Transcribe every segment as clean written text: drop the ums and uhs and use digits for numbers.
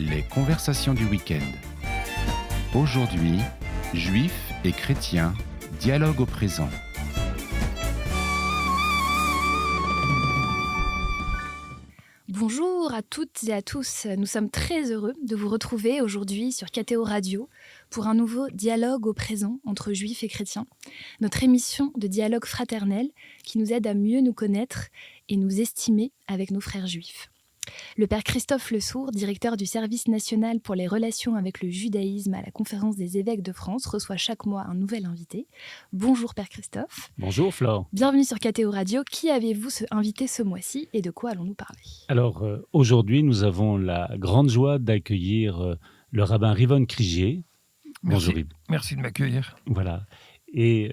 Les conversations du week-end. Aujourd'hui, juifs et chrétiens, dialogue au présent. Bonjour à toutes et à tous, nous sommes très heureux de vous retrouver aujourd'hui sur KTO Radio pour un nouveau dialogue au présent entre juifs et chrétiens, notre émission de dialogue fraternel qui nous aide à mieux nous connaître et nous estimer avec nos frères juifs. Le père Christophe Lesourd, directeur du service national pour les relations avec le judaïsme à la Conférence des évêques de France, reçoit chaque mois un nouvel invité. Bonjour père Christophe. Bonjour Flore. Bienvenue sur KTO Radio. Qui avez-vous invité ce mois-ci et de quoi allons-nous parler ? Alors aujourd'hui, nous avons la grande joie d'accueillir le rabbin Rivon Krigier. Bonjour Rivon. Merci de m'accueillir. Voilà. Et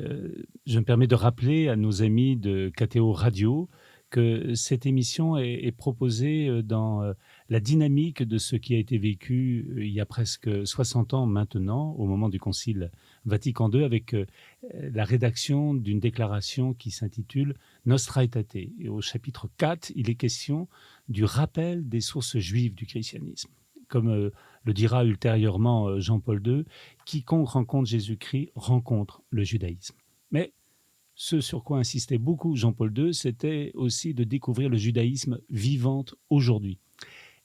je me permets de rappeler à nos amis de KTO Radio que cette émission est proposée dans la dynamique de ce qui a été vécu il y a presque 60 ans maintenant, au moment du Concile Vatican II, avec la rédaction d'une déclaration qui s'intitule Nostra Aetate. Et au chapitre 4, il est question du rappel des sources juives du christianisme. Comme le dira ultérieurement Jean-Paul II, quiconque rencontre Jésus-Christ rencontre le judaïsme. Mais ce sur quoi insistait beaucoup Jean-Paul II, c'était aussi de découvrir le judaïsme vivant aujourd'hui.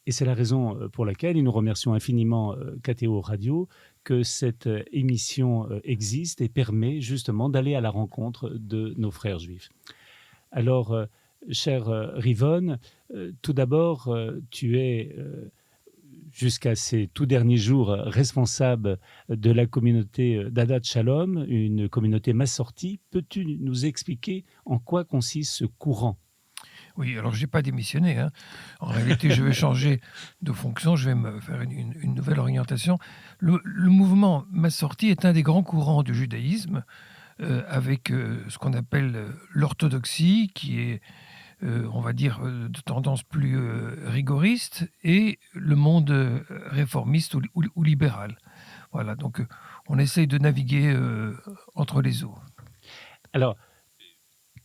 Et c'est la raison pour laquelle, et nous remercions infiniment KTO Radio, que cette émission existe et permet justement d'aller à la rencontre de nos frères juifs. Alors, cher Rivon, tout d'abord, tu es jusqu'à ces tout derniers jours responsable de la communauté d'Adat Shalom, une communauté massortie. Peux-tu nous expliquer en quoi consiste ce courant ? Oui, alors je n'ai pas démissionné. En réalité, je vais changer de fonction, je vais me faire une nouvelle orientation. Le mouvement massorti est un des grands courants du judaïsme, avec ce qu'on appelle l'orthodoxie, qui est on va dire, de tendance plus rigoriste, et le monde réformiste ou libéral. Voilà, donc on essaye de naviguer entre les eaux. Alors,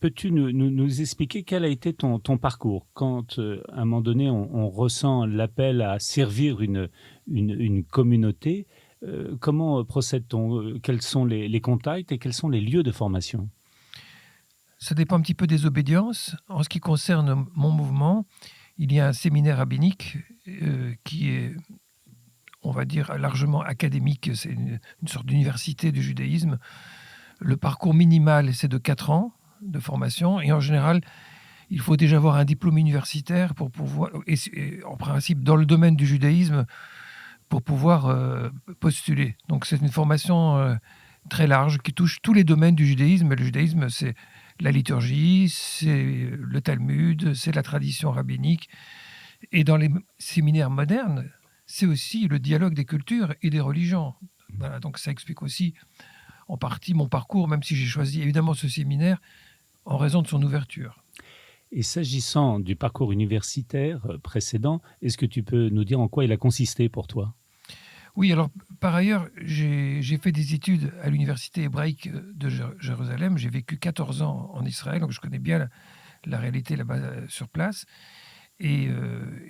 peux-tu nous expliquer quel a été ton parcours quand, à un moment donné, on ressent l'appel à servir une communauté, comment procède-t-on ? Quels sont les contacts et quels sont les lieux de formation ? Ça dépend un petit peu des obédiences. En ce qui concerne mon mouvement, il y a un séminaire rabbinique qui est, on va dire, largement académique. C'est une sorte d'université du judaïsme. Le parcours minimal, c'est de 4 ans de formation. Et en général, il faut déjà avoir un diplôme universitaire pour pouvoir, et en principe, dans le domaine du judaïsme, pour pouvoir postuler. Donc c'est une formation très large qui touche tous les domaines du judaïsme. Le judaïsme, c'est la liturgie, c'est le Talmud, c'est la tradition rabbinique. Et dans les séminaires modernes, c'est aussi le dialogue des cultures et des religions. Voilà, donc ça explique aussi en partie mon parcours, même si j'ai choisi évidemment ce séminaire en raison de son ouverture. Et s'agissant du parcours universitaire précédent, est-ce que tu peux nous dire en quoi il a consisté pour toi ? Oui, alors par ailleurs, j'ai fait des études à l'université hébraïque de Jérusalem. J'ai vécu 14 ans en Israël, donc je connais bien la réalité là-bas sur place. Et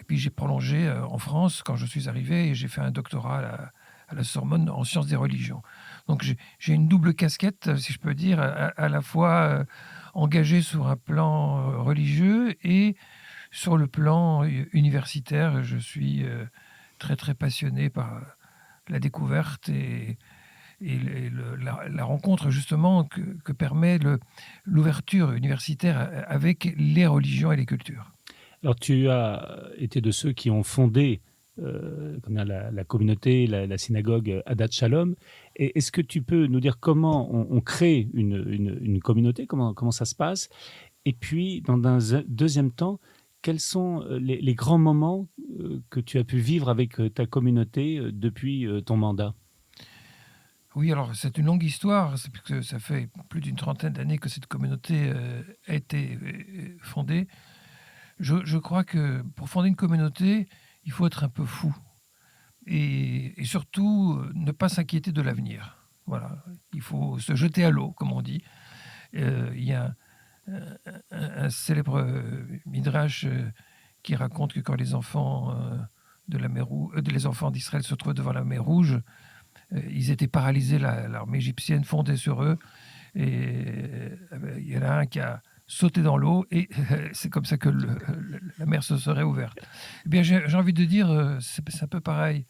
puis j'ai prolongé en France quand je suis arrivé et j'ai fait un doctorat à la Sorbonne en sciences des religions. Donc j'ai une double casquette, si je peux dire, à la fois engagé sur un plan religieux et sur le plan universitaire. Je suis très très passionné par la découverte et la rencontre justement que permet l'ouverture universitaire avec les religions et les cultures. Alors tu as été de ceux qui ont fondé la communauté, la synagogue Adat Shalom. Et est-ce que tu peux nous dire comment on crée une communauté, comment ça se passe ? Et puis, dans un deuxième temps, quels sont les grands moments que tu as pu vivre avec ta communauté depuis ton mandat ? Oui, alors c'est une longue histoire, c'est parce que ça fait plus d'une trentaine d'années que cette communauté a été fondée. Je crois que pour fonder une communauté, il faut être un peu fou et surtout ne pas s'inquiéter de l'avenir. Voilà, il faut se jeter à l'eau, comme on dit. Il y a un célèbre midrash qui raconte que quand les enfants les enfants d'Israël se trouvaient devant la mer Rouge. Ils étaient paralysés, l'armée égyptienne fondait sur eux. Et il y en a un qui a sauté dans l'eau et c'est comme ça que la mer se serait ouverte. Eh bien, j'ai envie de dire, c'est un peu pareil.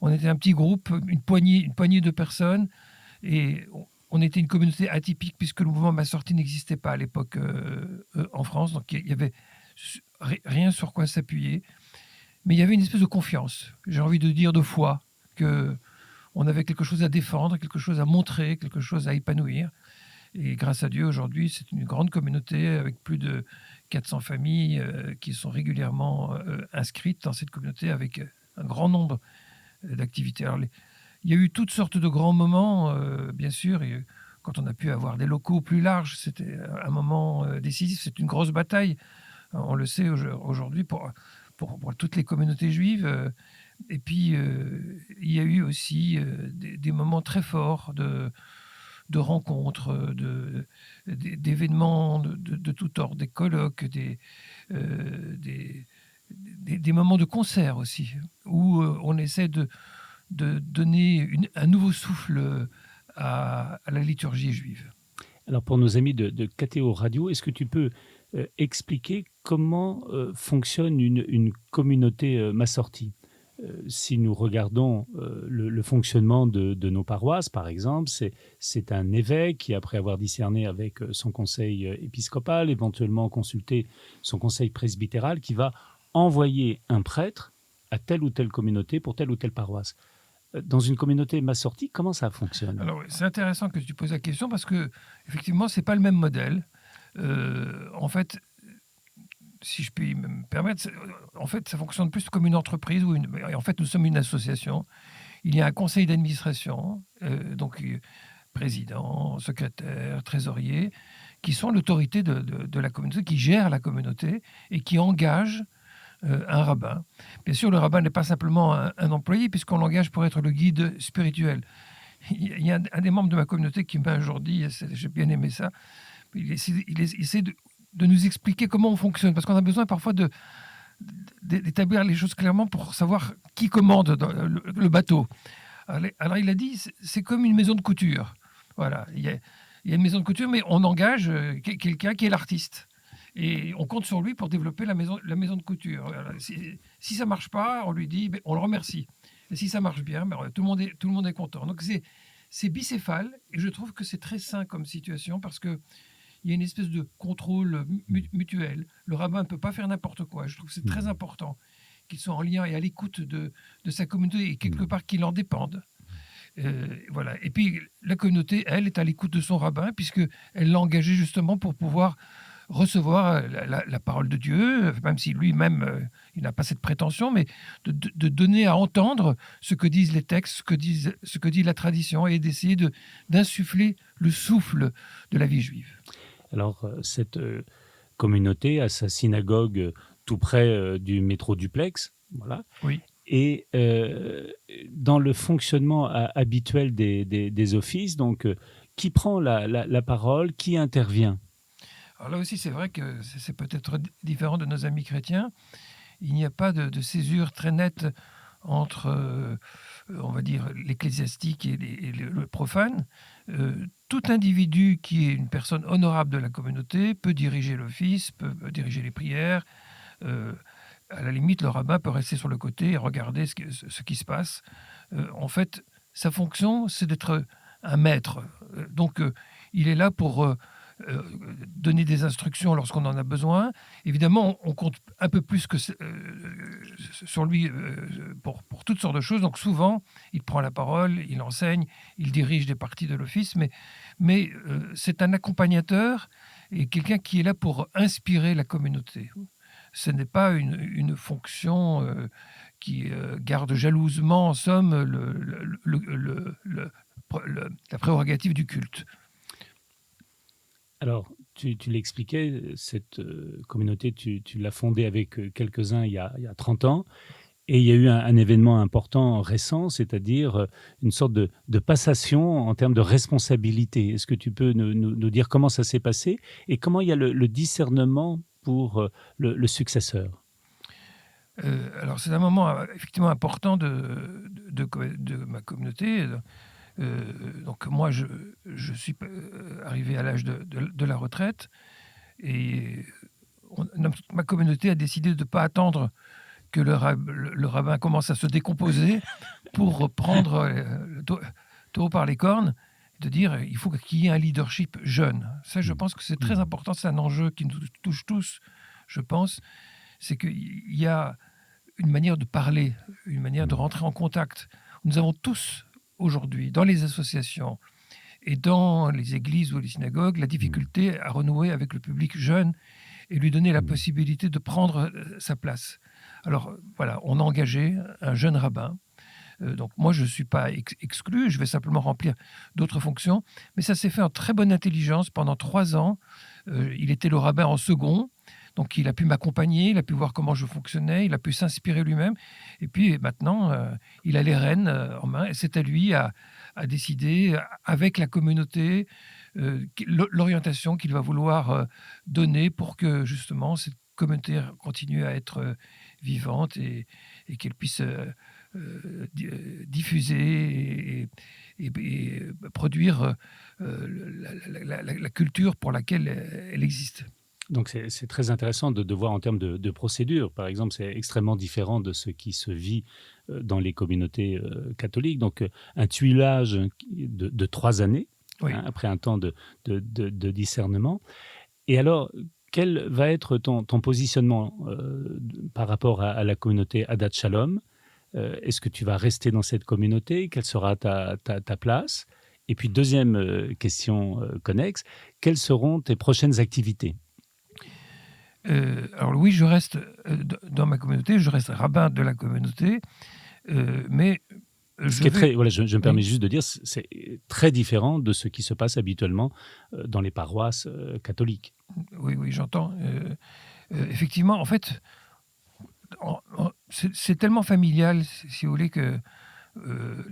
On était un petit groupe, une poignée de personnes et on était une communauté atypique puisque le mouvement Ma Sortie n'existait pas à l'époque en France. Donc, il y avait rien sur quoi s'appuyer. Mais il y avait une espèce de confiance, j'ai envie de dire de foi, qu'on avait quelque chose à défendre, quelque chose à montrer, quelque chose à épanouir. Et grâce à Dieu, aujourd'hui, c'est une grande communauté avec plus de 400 familles qui sont régulièrement inscrites dans cette communauté avec un grand nombre d'activités. Alors, il y a eu toutes sortes de grands moments, bien sûr. Et quand on a pu avoir des locaux plus larges, c'était un moment décisif. C'est une grosse bataille, on le sait aujourd'hui, pour toutes les communautés juives. Et puis, il y a eu aussi des moments très forts de rencontres, d'événements de tout ordre, des colloques, des moments de concert aussi, où on essaie de donner un nouveau souffle à la liturgie juive. Alors pour nos amis de KTO Radio, est-ce que tu peux expliquer comment fonctionne une communauté Ma Sortie ? Si nous regardons le fonctionnement de nos paroisses, par exemple, c'est un évêque qui, après avoir discerné avec son conseil épiscopal, éventuellement consulté son conseil presbytéral, qui va envoyer un prêtre à telle ou telle communauté pour telle ou telle paroisse. Dans une communauté Ma Sortie, comment ça fonctionne ? Alors, c'est intéressant que tu poses la question parce que, effectivement, ce n'est pas le même modèle. En fait, si je puis me permettre, en fait, ça fonctionne plus comme une entreprise. En fait, nous sommes une association. Il y a un conseil d'administration, donc président, secrétaire, trésorier, qui sont l'autorité de la communauté, qui gèrent la communauté et qui engagent un rabbin. Bien sûr, le rabbin n'est pas simplement un employé, puisqu'on l'engage pour être le guide spirituel. Il y a un des membres de ma communauté qui m'a un jour dit, j'ai bien aimé ça, il essaie de nous expliquer comment on fonctionne, parce qu'on a besoin parfois d'établir les choses clairement pour savoir qui commande le bateau. Alors il a dit, c'est comme une maison de couture. Voilà, il y a une maison de couture, mais on engage quelqu'un qui est l'artiste. Et on compte sur lui pour développer la maison de couture. Alors, si ça ne marche pas, on lui dit, on le remercie. Et si ça marche bien, tout le monde est content. Donc c'est bicéphale, et je trouve que c'est très sain comme situation, parce que il y a une espèce de contrôle mutuel. Le rabbin ne peut pas faire n'importe quoi. Je trouve que c'est très important qu'il soit en lien et à l'écoute de sa communauté et quelque part qu'il en dépende. Voilà. Et puis la communauté, elle, est à l'écoute de son rabbin puisqu'elle l'a engagé justement pour pouvoir recevoir la parole de Dieu, même si lui-même, il n'a pas cette prétention, mais de donner à entendre ce que disent les textes, ce que dit la tradition, et d'essayer d'insuffler le souffle de la vie juive. Alors, cette communauté a sa synagogue tout près du métro Duplex, voilà. Oui. Et dans le fonctionnement habituel des offices, donc, qui prend la parole, qui intervient ? Alors là aussi, c'est vrai que c'est peut-être différent de nos amis chrétiens. Il n'y a pas de césure très nette entre, on va dire, l'ecclésiastique et le profane. Tout individu qui est une personne honorable de la communauté peut diriger l'office, peut diriger les prières. À la limite, le rabbin peut rester sur le côté et regarder ce qui se passe. En fait, sa fonction, c'est d'être un maître. Donc, il est là pour donner des instructions lorsqu'on en a besoin. Évidemment, on compte un peu plus sur lui pour toutes sortes de choses. Donc souvent, il prend la parole, il enseigne, il dirige des parties de l'office, mais c'est un accompagnateur et quelqu'un qui est là pour inspirer la communauté. Ce n'est pas une fonction qui garde jalousement, en somme, la prérogative du culte. Alors, tu l'expliquais, cette communauté, tu l'as fondée avec quelques-uns il y a 30 ans, et il y a eu un événement important récent, c'est-à-dire une sorte de passation en termes de responsabilité. Est-ce que tu peux nous dire comment ça s'est passé et comment il y a le discernement pour le successeur ? Alors, c'est un moment effectivement important de ma communauté. Donc, moi, je suis arrivé à l'âge de la retraite et ma communauté a décidé de ne pas attendre que le rabbin commence à se décomposer pour prendre le taureau par les cornes, de dire il faut qu'il y ait un leadership jeune. Ça, je pense que c'est très important. C'est un enjeu qui nous touche tous, je pense. C'est qu'il y a une manière de parler, une manière de rentrer en contact. Nous avons tous, aujourd'hui, dans les associations et dans les églises ou les synagogues, la difficulté à renouer avec le public jeune et lui donner la possibilité de prendre sa place. Alors, voilà, on a engagé un jeune rabbin. Donc, moi, je ne suis pas exclu, je vais simplement remplir d'autres fonctions. Mais ça s'est fait en très bonne intelligence pendant 3 ans. Il était le rabbin en second. Donc, il a pu m'accompagner, il a pu voir comment je fonctionnais, il a pu s'inspirer lui-même. Et puis, maintenant, il a les rênes en main. Et c'est à lui à décider, avec la communauté, l'orientation qu'il va vouloir donner pour que, justement, cette communauté continue à être vivante et qu'elle puisse diffuser et produire la culture pour laquelle elle existe. Donc c'est très intéressant de voir en termes de procédure. Par exemple, c'est extrêmement différent de ce qui se vit dans les communautés catholiques. Donc un tuilage de 3 années, oui. Après un temps de discernement. Et alors, quel va être ton positionnement par rapport à la communauté Hadat Shalom ? Est-ce que tu vas rester dans cette communauté ? Quelle sera ta place ? Et puis, deuxième question connexe, quelles seront tes prochaines activités ? Alors oui, je reste dans ma communauté, je reste rabbin de la communauté, mais... je me permets juste de dire, c'est très différent de ce qui se passe habituellement dans les paroisses catholiques. Oui, j'entends. Effectivement, en fait, c'est tellement familial, si vous voulez, que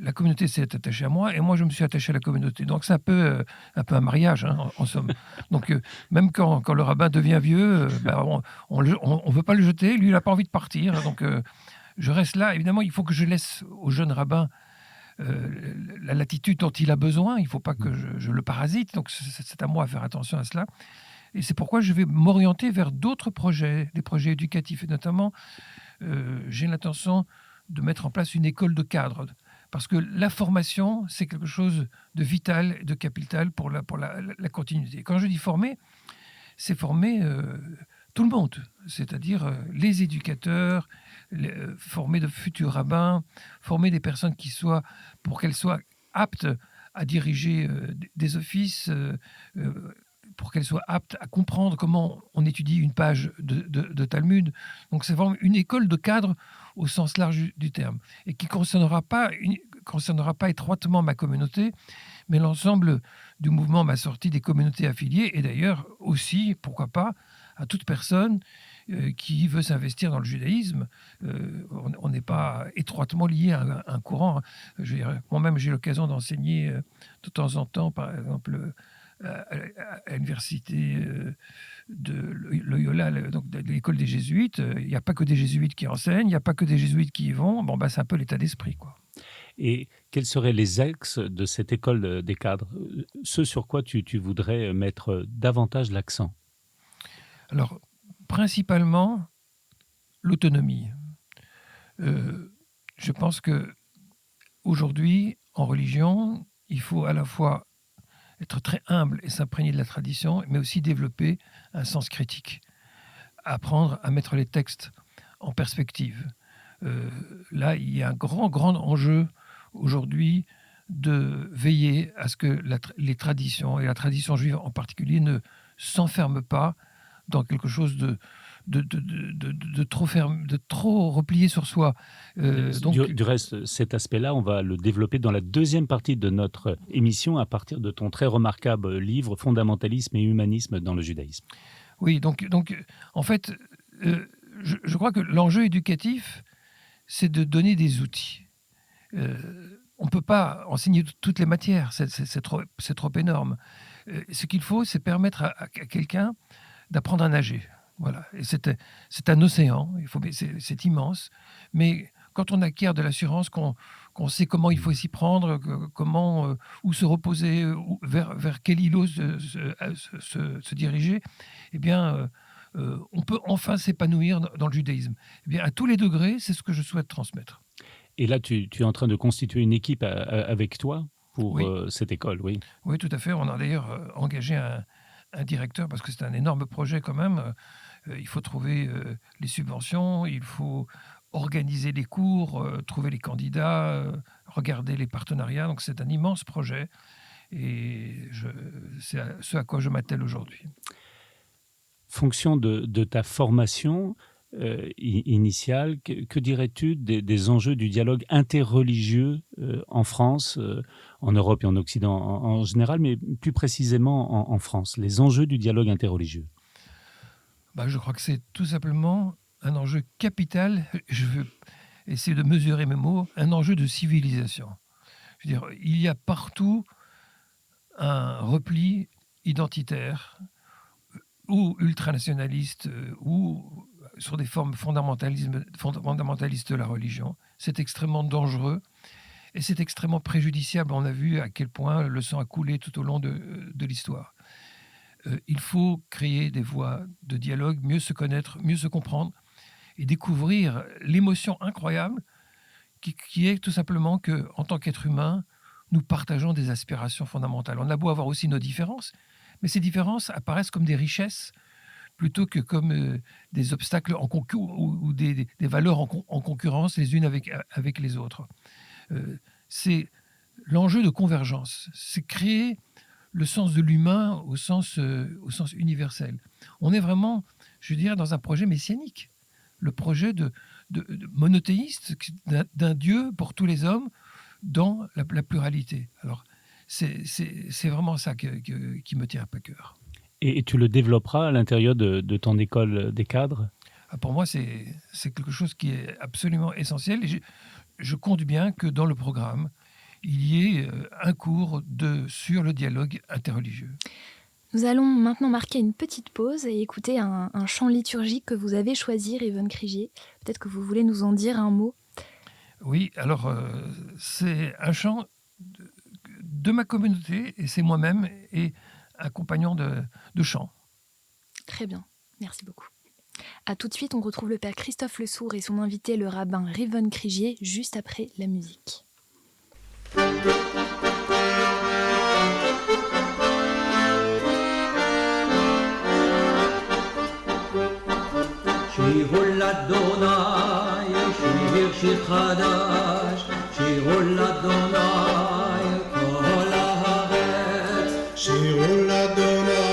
la communauté s'est attachée à moi et moi, je me suis attaché à la communauté. Donc, c'est un peu un mariage, hein, en somme. Donc, même quand le rabbin devient vieux, on ne veut pas le jeter. Lui, il n'a pas envie de partir. Donc, je reste là. Évidemment, il faut que je laisse au jeune rabbin la latitude dont il a besoin. Il ne faut pas que je le parasite. Donc, c'est à moi à faire attention à cela. Et c'est pourquoi je vais m'orienter vers d'autres projets, des projets éducatifs. Et notamment, j'ai l'intention de mettre en place une école de cadre. Parce que la formation, c'est quelque chose de vital, de capital pour la continuité. Quand je dis former, c'est former tout le monde. C'est-à-dire les éducateurs, former de futurs rabbins, former des personnes pour qu'elles soient aptes à diriger des offices, pour qu'elles soient aptes à comprendre comment on étudie une page de Talmud. Donc c'est vraiment une école de cadre au sens large du terme, et qui ne concernera pas étroitement ma communauté, mais l'ensemble du mouvement m'a sorti des communautés affiliées, et d'ailleurs aussi, pourquoi pas, à toute personne qui veut s'investir dans le judaïsme. On n'est pas étroitement lié à un courant. Moi-même, j'ai l'occasion d'enseigner de temps en temps, par exemple, à l'université de Loyola, donc de l'école des jésuites. Il n'y a pas que des jésuites qui enseignent, il n'y a pas que des jésuites qui y vont. C'est un peu l'état d'esprit, quoi. Et quels seraient les axes de cette école des cadres ? Ce sur quoi tu voudrais mettre davantage l'accent ? Alors, principalement, l'autonomie. Je pense qu'aujourd'hui, en religion, il faut à la fois être très humble et s'imprégner de la tradition, mais aussi développer un sens critique. Apprendre à mettre les textes en perspective. Là, il y a un grand enjeu aujourd'hui de veiller à ce que les traditions, et la tradition juive en particulier, ne s'enferment pas dans quelque chose de trop ferme, de trop replié sur soi. Du reste, cet aspect-là, on va le développer dans la deuxième partie de notre émission à partir de ton très remarquable livre « Fondamentalisme et humanisme dans le judaïsme ». Oui, donc en fait, je crois que l'enjeu éducatif, c'est de donner des outils. On ne peut pas enseigner toutes les matières, c'est trop énorme. Ce qu'il faut, c'est permettre à quelqu'un d'apprendre à nager. Voilà. Et c'est un océan, c'est immense. Mais quand on acquiert de l'assurance, qu'on sait comment il faut s'y prendre, où se reposer, vers quel îlot se diriger, eh bien, on peut enfin s'épanouir dans le judaïsme. Eh bien, à tous les degrés, c'est ce que je souhaite transmettre. Et là, tu es en train de constituer une équipe avec toi pour Oui. cette école, oui. Oui, tout à fait. On a d'ailleurs engagé un directeur parce que c'est un énorme projet quand même. Il faut trouver les subventions, il faut organiser les cours, trouver les candidats, regarder les partenariats. Donc c'est un immense projet et c'est ce à quoi je m'attelle aujourd'hui. Fonction de ta formation initiale, que dirais-tu des enjeux du dialogue interreligieux en France, en Europe et en Occident en général, mais plus précisément en France, les enjeux du dialogue interreligieux? Je crois que c'est tout simplement un enjeu capital. Je veux essayer de mesurer mes mots, un enjeu de civilisation. Je veux dire, il y a partout un repli identitaire ou ultranationaliste ou sur des formes fondamentalistes de la religion. C'est extrêmement dangereux et c'est extrêmement préjudiciable. On a vu à quel point le sang a coulé tout au long de l'histoire. Il faut créer des voies de dialogue, mieux se connaître, mieux se comprendre et découvrir l'émotion incroyable qui est tout simplement qu'en tant qu'être humain, nous partageons des aspirations fondamentales. On a beau avoir aussi nos différences, mais ces différences apparaissent comme des richesses plutôt que comme des obstacles ou des valeurs en concurrence les unes avec les autres. C'est l'enjeu de convergence. C'est créer le sens de l'humain au sens universel. On est vraiment, je veux dire, dans un projet messianique. Le projet de monothéiste d'un Dieu pour tous les hommes dans la pluralité. Alors, c'est vraiment ça qui me tient à cœur. Et tu le développeras à l'intérieur de ton école des cadres? Pour moi, c'est quelque chose qui est absolument essentiel. Et je compte bien que dans le programme, il y ait un cours sur le dialogue interreligieux. Nous allons maintenant marquer une petite pause et écouter un chant liturgique que vous avez choisi, Rivonne Krigier. Peut-être que vous voulez nous en dire un mot. Oui, alors c'est un chant de ma communauté et c'est moi-même et un compagnon de chant. Très bien, merci beaucoup. A tout de suite, on retrouve le père Christophe Le Sourd et son invité, le rabbin Rivonne Krigier, juste après la musique. שירו לאדוני, שיר חדש, שירו לאדוני, כל הארץ. שירו לאדוני,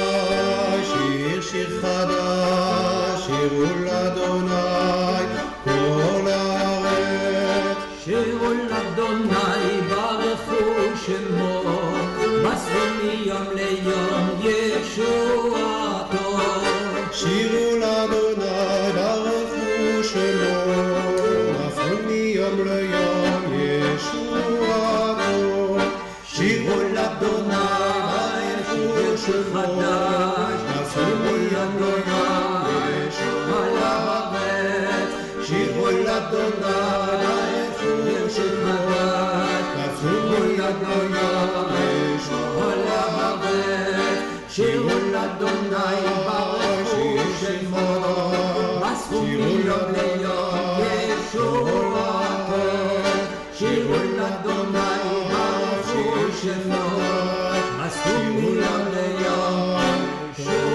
שיר חדש, שירו לאדוני, כל הארץ. שירו לאדוני, ברכו שמו, מסרו מיום ליום ישועתו. שירו לאדוני, ברכו שמו, מסרו מיום ליום ישועתו. שירו לאדוני, שיר חדש, מסרו מיום ליום כל הארץ. שירו לאדוני, שיר חדש, מסרו מיום ליום כל הארץ. שירו לאדוני, ברכו שמו, מסרו מיום ליום ישועתו. שירו לאדוני, ברכו שמו, מסרו מיום ליום ישועתו.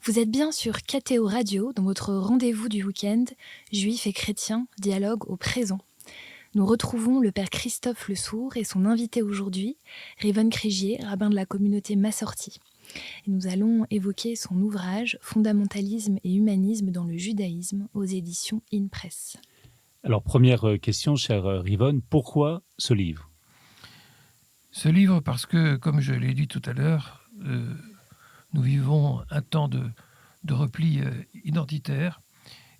Vous êtes bien sur KTO Radio, dans votre rendez-vous du week-end, juifs et chrétiens, dialogue au présent. Nous retrouvons le père Christophe Le Sourd et son invité aujourd'hui, Rivonne Krigier, rabbin de la communauté Massorti. Et nous allons évoquer son ouvrage « Fondamentalisme et humanisme dans le judaïsme » aux éditions InPress. Alors, première question, chère Rivonne, pourquoi ce livre? Ce livre, parce que, comme je l'ai dit tout à l'heure, nous vivons un temps de repli identitaire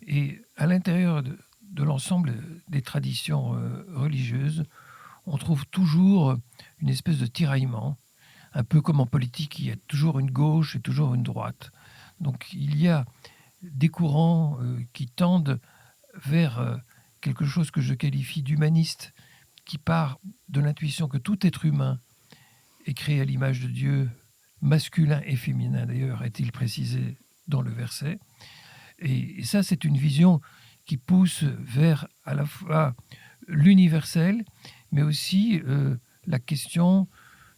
et à l'intérieur de l'ensemble des traditions religieuses, on trouve toujours une espèce de tiraillement, un peu comme en politique, il y a toujours une gauche et toujours une droite. Donc il y a des courants qui tendent vers quelque chose que je qualifie d'humaniste, qui part de l'intuition que tout être humain est créé à l'image de Dieu, masculin et féminin d'ailleurs, est-il précisé dans le verset. Et ça, c'est une vision qui pousse vers à la fois l'universel, mais aussi la question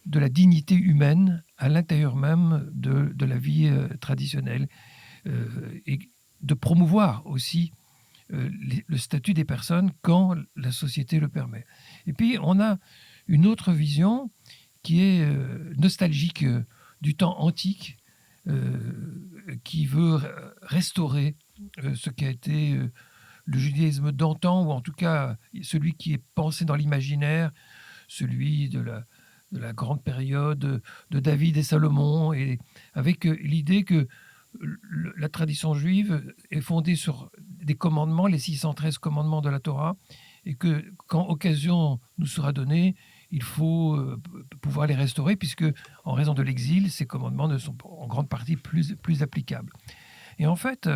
de la dignité humaine à l'intérieur même de la vie traditionnelle, et de promouvoir aussi le statut des personnes quand la société le permet. Et puis, on a une autre vision qui est nostalgique du temps antique, qui veut restaurer ce qui a été le judaïsme d'antan, ou en tout cas celui qui est pensé dans l'imaginaire, celui de la grande période de David et Salomon, et avec l'idée que la tradition juive est fondée sur des commandements, les 613 commandements de la Torah, et que quand occasion nous sera donnée, il faut pouvoir les restaurer, puisque en raison de l'exil, ces commandements ne sont en grande partie plus applicables. Et en fait,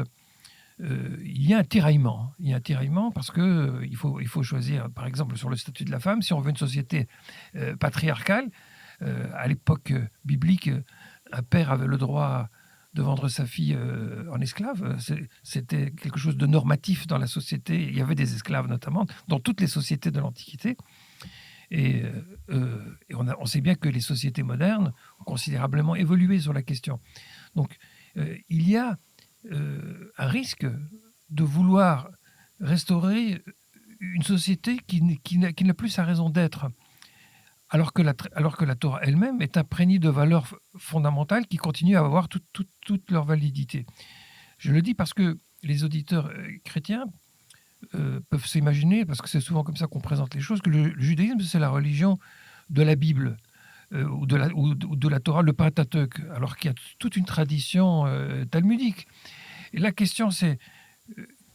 il y a un tiraillement. Il y a un tiraillement parce qu'il faut choisir, par exemple, sur le statut de la femme, si on veut une société patriarcale. À l'époque biblique, un père avait le droit de vendre sa fille en esclave. C'était quelque chose de normatif dans la société. Il y avait des esclaves notamment dans toutes les sociétés de l'Antiquité. Et on sait bien que les sociétés modernes ont considérablement évolué sur la question. Donc, il y a un risque de vouloir restaurer une société qui n'a plus sa raison d'être, alors que la Torah elle-même est imprégnée de valeurs fondamentales qui continuent à avoir toute leur validité. Je le dis parce que les auditeurs chrétiens peuvent s'imaginer, parce que c'est souvent comme ça qu'on présente les choses, que le judaïsme, c'est la religion de la Bible, ou de la Torah, le Pentateuque, alors qu'il y a toute une tradition talmudique. Et la question, c'est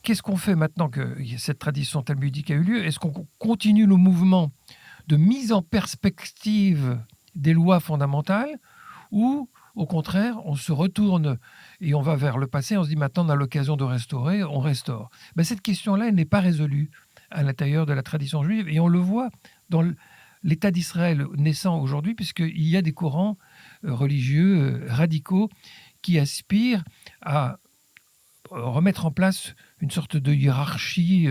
qu'est-ce qu'on fait maintenant que cette tradition talmudique a eu lieu? Est-ce qu'on continue le mouvement de mise en perspective des lois fondamentales, ou au contraire, on se retourne et on va vers le passé, on se dit maintenant on a l'occasion de restaurer, on restaure. Ben, cette question-là, elle n'est pas résolue à l'intérieur de la tradition juive, et on le voit dans l'État d'Israël naissant aujourd'hui, puisqu'il y a des courants religieux radicaux qui aspirent à remettre en place une sorte de hiérarchie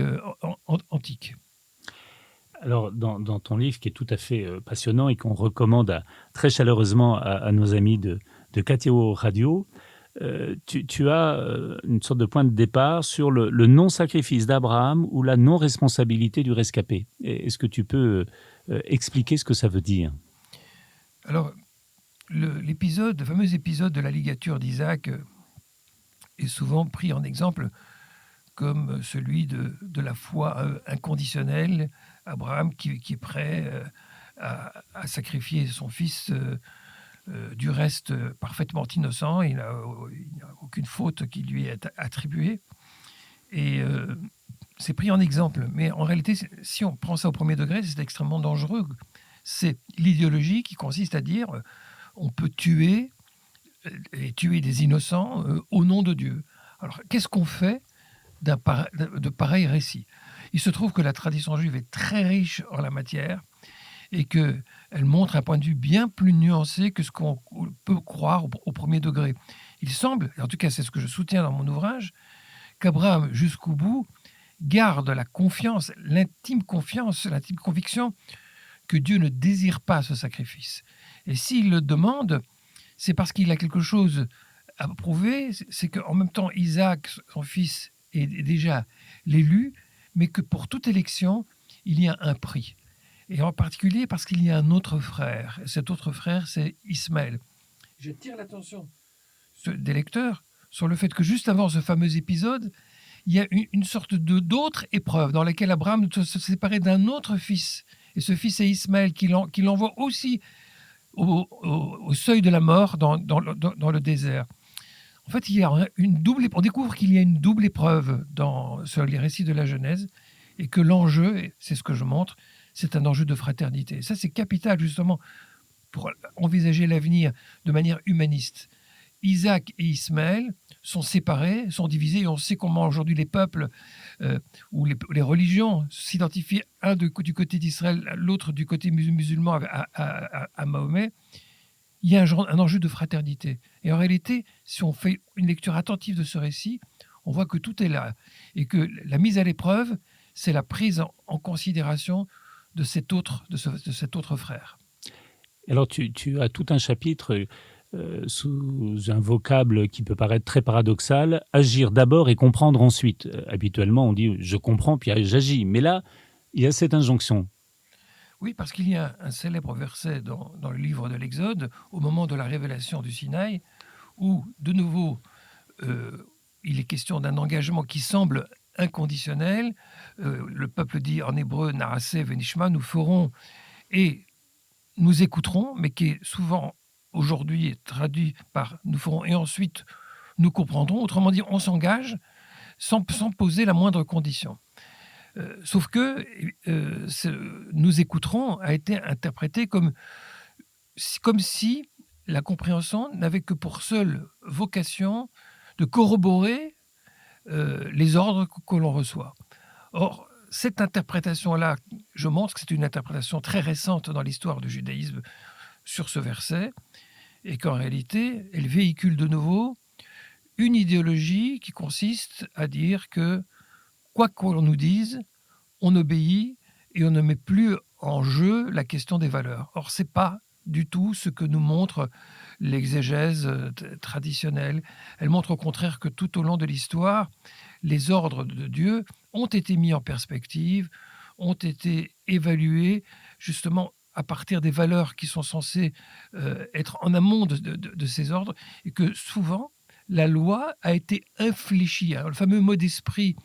antique. Alors, dans ton livre, qui est tout à fait passionnant et qu'on recommande très chaleureusement à nos amis de KTO Radio, tu as une sorte de point de départ sur le non-sacrifice d'Abraham ou la non-responsabilité du rescapé. Est-ce que tu peux expliquer ce que ça veut dire? Alors, le fameux épisode de la ligature d'Isaac est souvent pris en exemple comme celui de la foi inconditionnelle. Abraham qui est prêt à sacrifier son fils, du reste parfaitement innocent, il n'a aucune faute qui lui est attribuée. Et c'est pris en exemple. Mais en réalité, si on prend ça au premier degré, c'est extrêmement dangereux. C'est l'idéologie qui consiste à dire on peut tuer des innocents au nom de Dieu. Alors, qu'est-ce qu'on fait de pareils récits? Il se trouve que la tradition juive est très riche en la matière et qu'elle montre un point de vue bien plus nuancé que ce qu'on peut croire au premier degré. Il semble, en tout cas c'est ce que je soutiens dans mon ouvrage, qu'Abraham, jusqu'au bout, garde la confiance, l'intime conviction que Dieu ne désire pas ce sacrifice. Et s'il le demande, c'est parce qu'il a quelque chose à prouver, c'est qu'en même temps, Isaac, son fils, est déjà l'élu, mais que pour toute élection, il y a un prix. Et en particulier parce qu'il y a un autre frère. Cet autre frère, c'est Ismaël. Je tire l'attention des lecteurs sur le fait que juste avant ce fameux épisode, il y a une sorte d'autre épreuve dans laquelle Abraham doit se séparer d'un autre fils. Et ce fils est Ismaël, qui l'envoie aussi au seuil de la mort dans le désert. En fait, on découvre qu'il y a une double épreuve sur les récits de la Genèse, et que l'enjeu, et c'est ce que je montre, c'est un enjeu de fraternité. Ça, c'est capital justement pour envisager l'avenir de manière humaniste. Isaac et Ismaël sont séparés, sont divisés, et on sait comment aujourd'hui les peuples ou les religions s'identifient, un du côté d'Israël, l'autre du côté musulman à Mahomet. Il y a un enjeu de fraternité. Et en réalité, si on fait une lecture attentive de ce récit, on voit que tout est là. Et que la mise à l'épreuve, c'est la prise en considération de cet autre frère. Alors, tu as tout un chapitre sous un vocable qui peut paraître très paradoxal, agir d'abord et comprendre ensuite. Habituellement, on dit « je comprends, puis j'agis ». Mais là, il y a cette injonction. Oui, parce qu'il y a un célèbre verset dans le livre de l'Exode, au moment de la révélation du Sinaï, où, de nouveau, il est question d'un engagement qui semble inconditionnel. Le peuple dit en hébreu « Naraseh venishma », nous ferons et nous écouterons, mais qui est souvent aujourd'hui traduit par « nous ferons et ensuite nous comprendrons ». Autrement dit, on s'engage sans poser la moindre condition. Sauf que nous écouterons a été interprété comme si la compréhension n'avait que pour seule vocation de corroborer les ordres que l'on reçoit. Or, cette interprétation-là, je montre que c'est une interprétation très récente dans l'histoire du judaïsme sur ce verset, et qu'en réalité, elle véhicule de nouveau une idéologie qui consiste à dire que quoi qu'on nous dise, on obéit et on ne met plus en jeu la question des valeurs. Or, ce n'est pas du tout ce que nous montre l'exégèse traditionnelle. Elle montre au contraire que tout au long de l'histoire, les ordres de Dieu ont été mis en perspective, ont été évalués justement à partir des valeurs qui sont censées être en amont de ces ordres, et que souvent, la loi a été infléchie. Alors, le fameux mot d'esprit,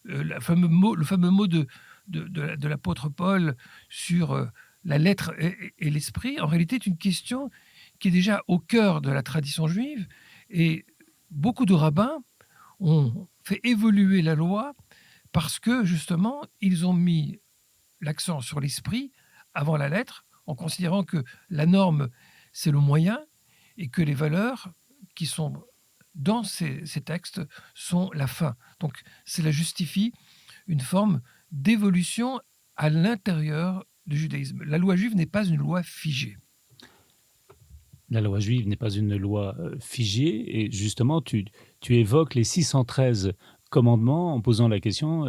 le fameux mot de l'apôtre Paul sur la lettre et l'esprit, en réalité, est une question qui est déjà au cœur de la tradition juive. Et beaucoup de rabbins ont fait évoluer la loi parce que, justement, ils ont mis l'accent sur l'esprit avant la lettre, en considérant que la norme, c'est le moyen, et que les valeurs qui sont dans ces textes sont la fin. Donc, cela justifie une forme d'évolution à l'intérieur du judaïsme. La loi juive n'est pas une loi figée. La loi juive n'est pas une loi figée, et justement, tu évoques les 613 commandements en posant la question,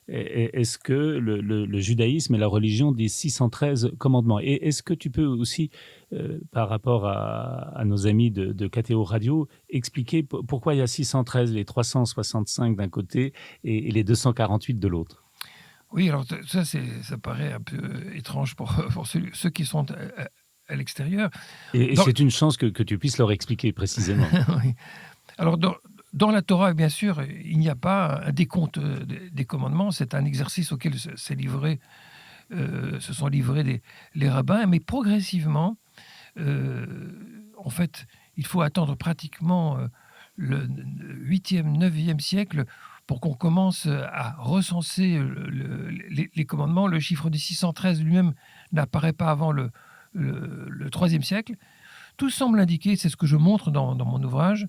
est-ce que le judaïsme est la religion des 613 commandements? Et est-ce que tu peux aussi, par rapport à nos amis de KTO Radio, expliquer pourquoi il y a 613, les 365 d'un côté et les 248 de l'autre? Oui, alors ça paraît un peu étrange pour ceux qui sont à l'extérieur. Et c'est une chance que tu puisses leur expliquer précisément. Oui. Alors, dans la Torah, bien sûr, il n'y a pas un décompte des commandements. C'est un exercice auquel se sont livrés les rabbins. Mais progressivement, en fait, il faut attendre pratiquement le 8e, 9e siècle pour qu'on commence à recenser les commandements. Le chiffre de 613 lui-même n'apparaît pas avant le 3e siècle. Tout semble indiquer, c'est ce que je montre dans mon ouvrage,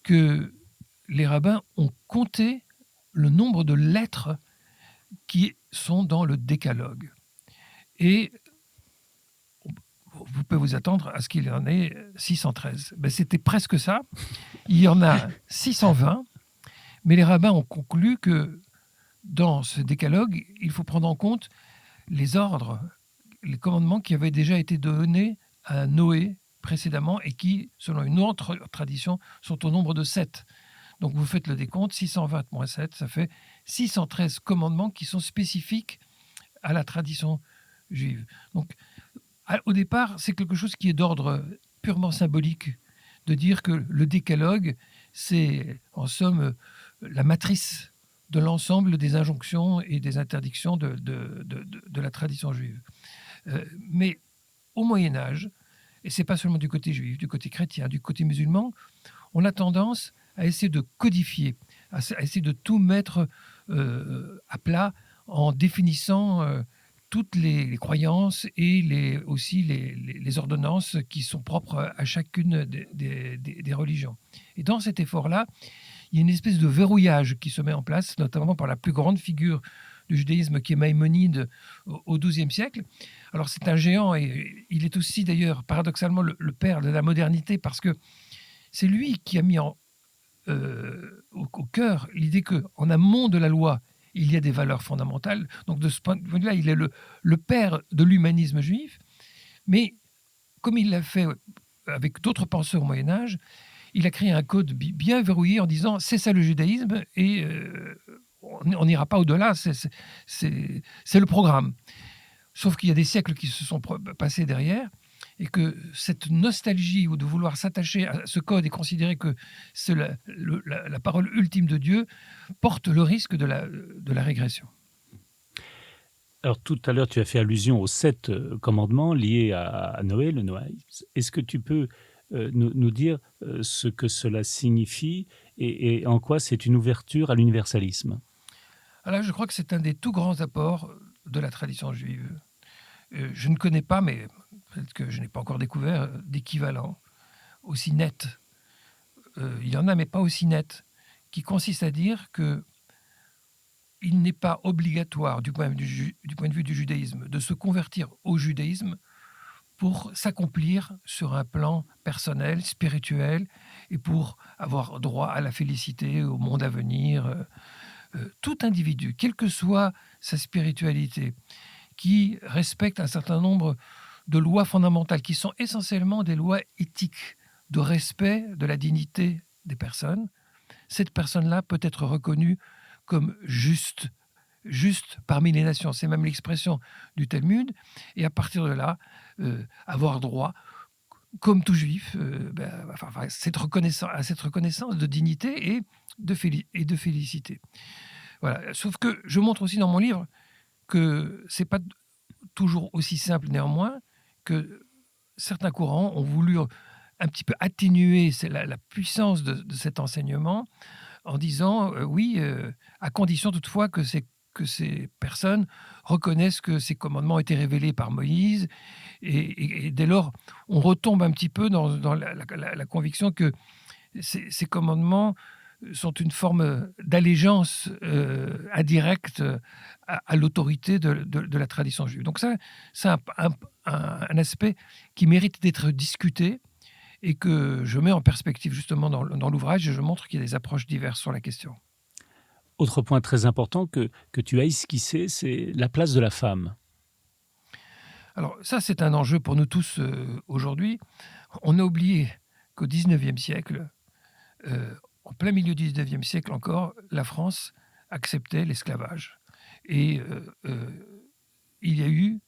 que les rabbins ont compté le nombre de lettres qui sont dans le décalogue. Et vous pouvez vous attendre à ce qu'il y en ait 613. Ben, c'était presque ça. Il y en a 620, mais les rabbins ont conclu que dans ce décalogue, il faut prendre en compte les ordres, les commandements qui avaient déjà été donnés à Noé précédemment et qui, selon une autre tradition, sont au nombre de 7. Donc vous faites le décompte, 620 moins 7, ça fait 613 commandements qui sont spécifiques à la tradition juive. Donc au départ, c'est quelque chose qui est d'ordre purement symbolique, de dire que le décalogue, c'est en somme la matrice de l'ensemble des injonctions et des interdictions de la tradition juive. Mais au Moyen-Âge, et ce n'est pas seulement du côté juif, du côté chrétien, du côté musulman, on a tendance à essayer de codifier, à essayer de tout mettre à plat en définissant toutes les croyances et aussi les ordonnances qui sont propres à chacune des religions. Et dans cet effort-là, il y a une espèce de verrouillage qui se met en place, notamment par la plus grande figure du judaïsme qui est Maïmonide au XIIe siècle. Alors c'est un géant et il est aussi d'ailleurs paradoxalement le père de la modernité parce que c'est lui qui a mis au cœur l'idée qu'en amont de la loi, il y a des valeurs fondamentales. Donc de ce point de vue-là, il est le père de l'humanisme juif. Mais comme il l'a fait avec d'autres penseurs au Moyen-Âge, il a créé un code bien verrouillé en disant c'est ça le judaïsme et on n'ira pas au-delà, c'est le programme. Sauf qu'il y a des siècles qui se sont passés derrière et que cette nostalgie ou de vouloir s'attacher à ce code et considérer que c'est la parole ultime de Dieu porte le risque de la régression. Alors tout à l'heure, tu as fait allusion aux 7 commandements liés à Noé, le Noaïs. Est-ce que tu peux nous dire ce que cela signifie et en quoi c'est une ouverture à l'universalisme? Alors je crois que c'est un des tout grands apports de la tradition juive. Je ne connais pas, mais peut-être que je n'ai pas encore découvert d'équivalent aussi net. Il y en a, mais pas aussi net, qui consiste à dire que il n'est pas obligatoire, du point de vue du judaïsme, de se convertir au judaïsme pour s'accomplir sur un plan personnel, spirituel, et pour avoir droit à la félicité, au monde à venir. Tout individu, quelle que soit sa spiritualité, qui respecte un certain nombre de lois fondamentales, qui sont essentiellement des lois éthiques, de respect de la dignité des personnes, cette personne-là peut être reconnue comme juste parmi les nations. C'est même l'expression du Talmud. Et à partir de là, avoir droit, comme tout juif, à cette reconnaissance de dignité et de félicité. Voilà. Sauf que je montre aussi dans mon livre que ce n'est pas toujours aussi simple néanmoins, que certains courants ont voulu un petit peu atténuer la puissance de cet enseignement en disant à condition toutefois que ces personnes reconnaissent que ces commandements ont été révélés par Moïse et dès lors on retombe un petit peu dans la conviction que ces commandements sont une forme d'allégeance indirecte à l'autorité de la tradition juive. Donc ça, c'est un aspect qui mérite d'être discuté et que je mets en perspective justement dans l'ouvrage et je montre qu'il y a des approches diverses sur la question. Autre point très important que tu as esquissé, c'est la place de la femme. Alors ça, c'est un enjeu pour nous tous aujourd'hui. On a oublié qu'au XIXe siècle, en plein milieu du XIXe siècle encore, la France acceptait l'esclavage. Et il y a eu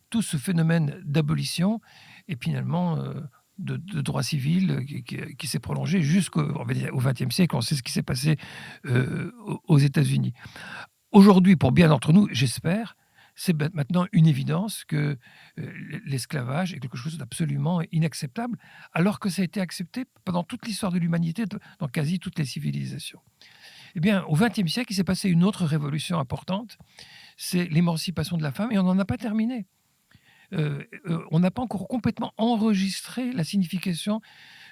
tout ce phénomène d'abolition et finalement de droit civil qui s'est prolongé jusqu'au XXe siècle. On sait ce qui s'est passé aux États-Unis. Aujourd'hui, pour bien d'entre nous, j'espère, c'est maintenant une évidence que l'esclavage est quelque chose d'absolument inacceptable, alors que ça a été accepté pendant toute l'histoire de l'humanité, dans quasi toutes les civilisations. Eh bien, au XXe siècle, il s'est passé une autre révolution importante, c'est l'émancipation de la femme, et on n'en a pas terminé. On n'a pas encore complètement enregistré la signification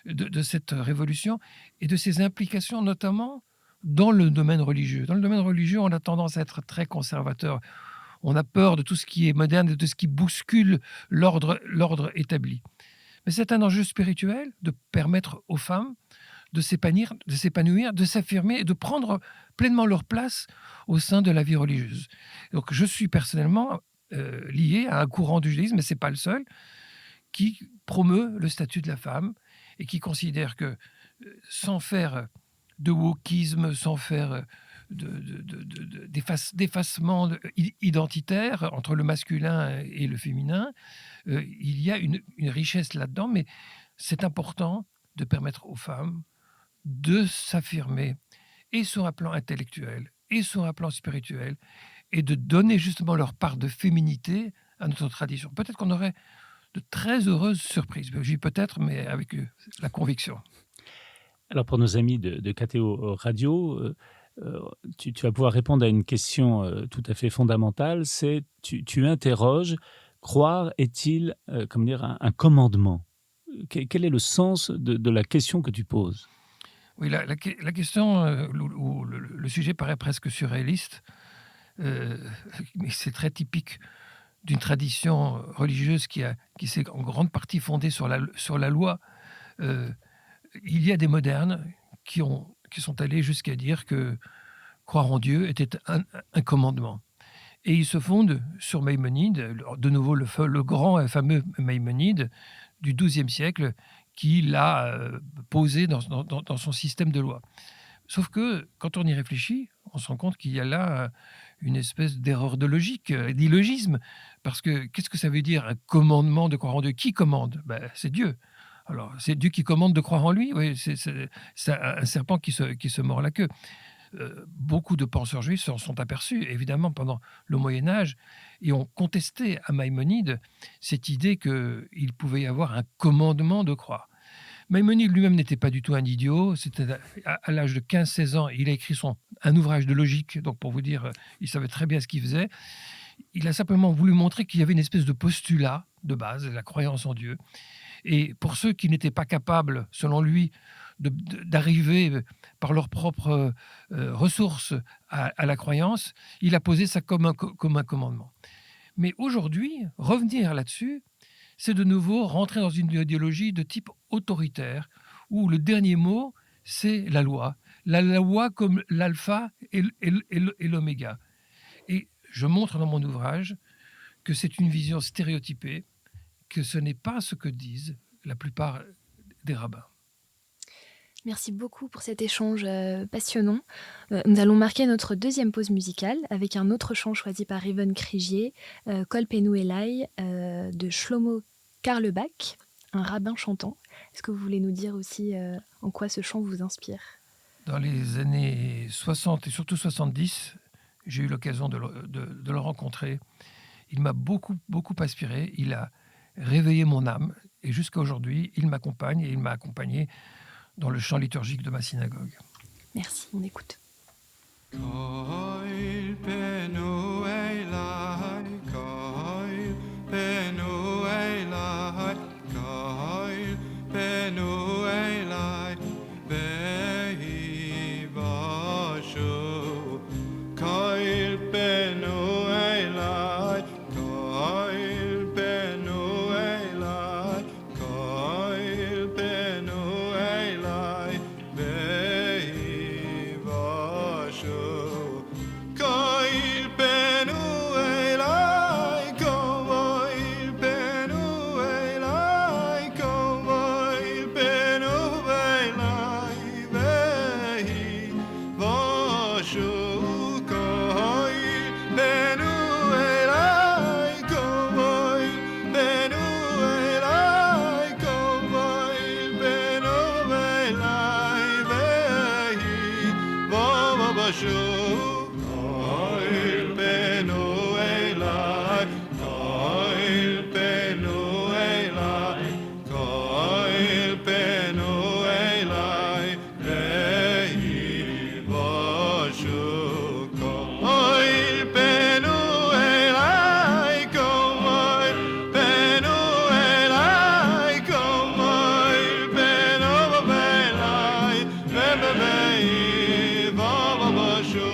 de cette révolution et de ses implications, notamment dans le domaine religieux. Dans le domaine religieux, on a tendance à être très conservateur. On a peur de tout ce qui est moderne, de tout ce qui bouscule l'ordre établi. Mais c'est un enjeu spirituel de permettre aux femmes de s'épanouir, de s'affirmer et de prendre pleinement leur place au sein de la vie religieuse. Donc je suis personnellement lié à un courant du judaïsme, mais ce n'est pas le seul, qui promeut le statut de la femme et qui considère que sans faire de wokisme, sans faire d'effacement identitaire entre le masculin et le féminin, il y a une richesse là-dedans, mais c'est important de permettre aux femmes de s'affirmer et sur un plan intellectuel et sur un plan spirituel et de donner justement leur part de féminité à notre tradition. Peut-être qu'on aurait de très heureuses surprises. Je dis peut-être, mais avec la conviction. Alors pour nos amis de KTO Radio, tu vas pouvoir répondre à une question tout à fait fondamentale, c'est tu interroges, croire est-il comment dire, un commandement? Quel est le sens de la question que tu poses? Oui, la question, où le sujet paraît presque surréaliste, mais c'est très typique d'une tradition religieuse qui s'est en grande partie fondée sur la loi. Il y a des modernes qui sont allés jusqu'à dire que croire en Dieu était un commandement. Et ils se fondent sur Maïmonide, de nouveau le grand et fameux Maïmonide du XIIe siècle, qui l'a posé dans son système de loi. Sauf que, quand on y réfléchit, on se rend compte qu'il y a là une espèce d'erreur de logique, d'illogisme. Parce que, qu'est-ce que ça veut dire, un commandement de croire en Dieu? Qui commande? C'est Dieu. Alors, c'est Dieu qui commande de croire en lui? Oui, c'est un serpent qui se mord la queue. Beaucoup de penseurs juifs s'en sont aperçus, évidemment, pendant le Moyen-Âge, et ont contesté à Maïmonide cette idée qu'il pouvait y avoir un commandement de croire. Maïmonide lui-même n'était pas du tout un idiot. C'était à l'âge de 15-16 ans, il a écrit un ouvrage de logique. Donc, pour vous dire, il savait très bien ce qu'il faisait. Il a simplement voulu montrer qu'il y avait une espèce de postulat de base, la croyance en Dieu. Et pour ceux qui n'étaient pas capables, selon lui, d'arriver par leurs propres ressources à la croyance, il a posé ça comme un commandement. Mais aujourd'hui, revenir là-dessus, c'est de nouveau rentrer dans une idéologie de type autoritaire, où le dernier mot, c'est la loi. La loi comme l'alpha et l'oméga. Et je montre dans mon ouvrage que c'est une vision stéréotypée, que ce n'est pas ce que disent la plupart des rabbins. Merci beaucoup pour cet échange passionnant. Nous allons marquer notre deuxième pause musicale avec un autre chant choisi par Yvonne Crigier, Kol Penu Elai, de Shlomo Carlebach, un rabbin chantant. Est-ce que vous voulez nous dire aussi en quoi ce chant vous inspire? Dans les années 60 et surtout 70, j'ai eu l'occasion de le rencontrer. Il m'a beaucoup, beaucoup inspiré. Il a réveillé mon âme. Et jusqu'à aujourd'hui, il m'accompagne et il m'a accompagné dans le chant liturgique de ma synagogue. Merci, on écoute. Kol penu elai, kol penu elai, kol penu elai, vehi vashu. Kol penu elai, kol penu elai, kol penu elai, vehi vashu. Kol penu elai, kol penu elai, kol penu elai, vehi vashu. Kol penu elai, kol penu elai, kol penu elai, vehi vashu. Kol penu elai, kol penu elai, kol penu elai, vehi vashu. Kol penu elai, kol penu elai, kol penu elai, vehi vashu.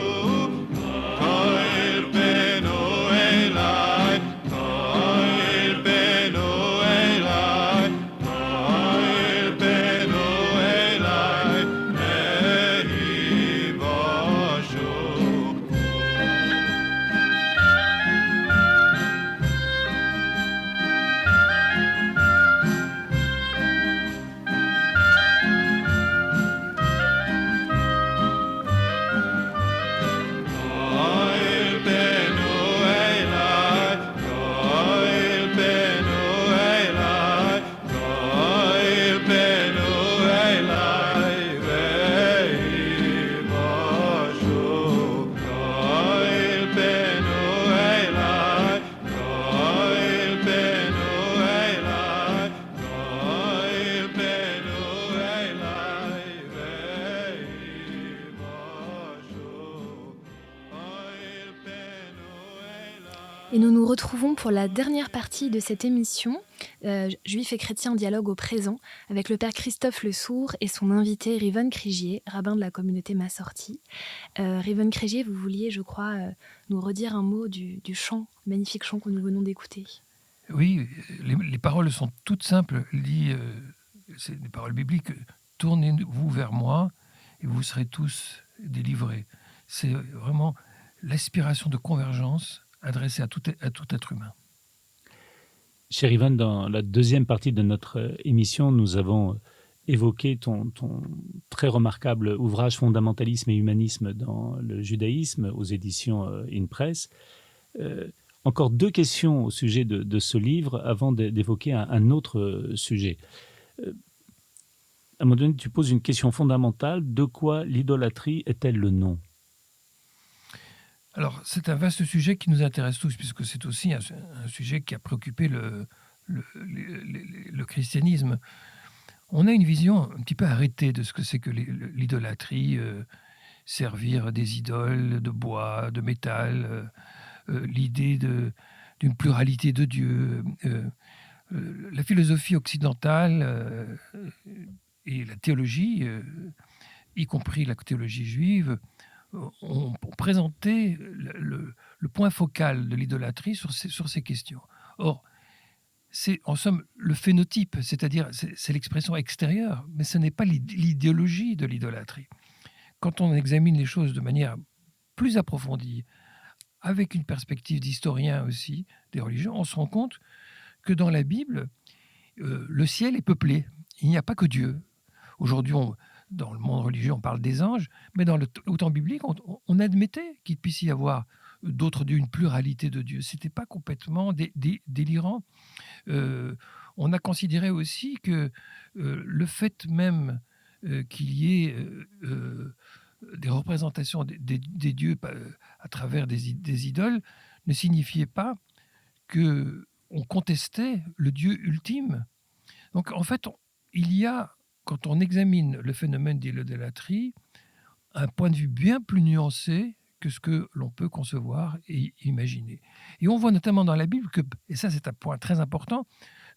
Et nous nous retrouvons pour la dernière partie de cette émission, Juifs et chrétiens en dialogue au présent, avec le père Christophe Le Sourd et son invité Rivon Krigier, rabbin de la communauté Massorti. Rivon Krigier, vous vouliez, je crois, nous redire un mot du chant, magnifique chant que nous venons d'écouter. Oui, les paroles sont toutes simples. C'est des paroles bibliques. Tournez-vous vers moi et vous serez tous délivrés. C'est vraiment l'aspiration de convergence adressée à tout être humain. Cher Ivan, dans la deuxième partie de notre émission, nous avons évoqué ton très remarquable ouvrage Fondamentalisme et humanisme dans le judaïsme aux éditions InPress. Encore deux questions au sujet de ce livre avant d'évoquer un autre sujet. À un moment donné, tu poses une question fondamentale. De quoi l'idolâtrie est-elle le nom ? Alors, c'est un vaste sujet qui nous intéresse tous, puisque c'est aussi un sujet qui a préoccupé le christianisme. On a une vision un petit peu arrêtée de ce que c'est que l'idolâtrie, servir des idoles de bois, de métal, l'idée d'une pluralité de dieux. La philosophie occidentale et la théologie, y compris la théologie juive, ont présenté le point focal de l'idolâtrie sur ces questions. Or, c'est en somme le phénotype, c'est-à-dire c'est l'expression extérieure, mais ce n'est pas l'idéologie de l'idolâtrie. Quand on examine les choses de manière plus approfondie, avec une perspective d'historien aussi des religions, on se rend compte que dans la Bible, le ciel est peuplé. Il n'y a pas que Dieu. Aujourd'hui, dans le monde religieux, on parle des anges, mais dans le temps biblique, on admettait qu'il puisse y avoir d'autres dieux, une pluralité de dieux. Ce n'était pas complètement délirant. On a considéré aussi que le fait même qu'il y ait des représentations des dieux à travers des idoles ne signifiait pas qu'on contestait le Dieu ultime. Donc en fait, il y a, quand on examine le phénomène de l'idolâtrie, un point de vue bien plus nuancé que ce que l'on peut concevoir et imaginer. Et on voit notamment dans la Bible, et ça c'est un point très important,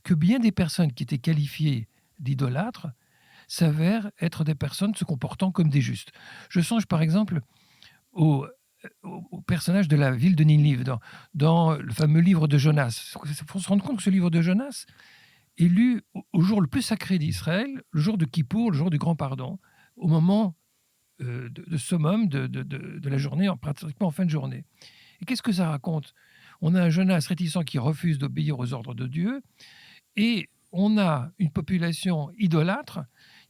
que bien des personnes qui étaient qualifiées d'idolâtres s'avèrent être des personnes se comportant comme des justes. Je songe par exemple au personnage de la ville de Ninive, dans le fameux livre de Jonas. Il faut se rendre compte que ce livre de Jonas est lu au jour le plus sacré d'Israël, le jour de Kippour, le jour du grand pardon, au moment de summum de la journée, pratiquement en fin de journée. Et qu'est-ce que ça raconte ? On a un Jonas réticent qui refuse d'obéir aux ordres de Dieu, et on a une population idolâtre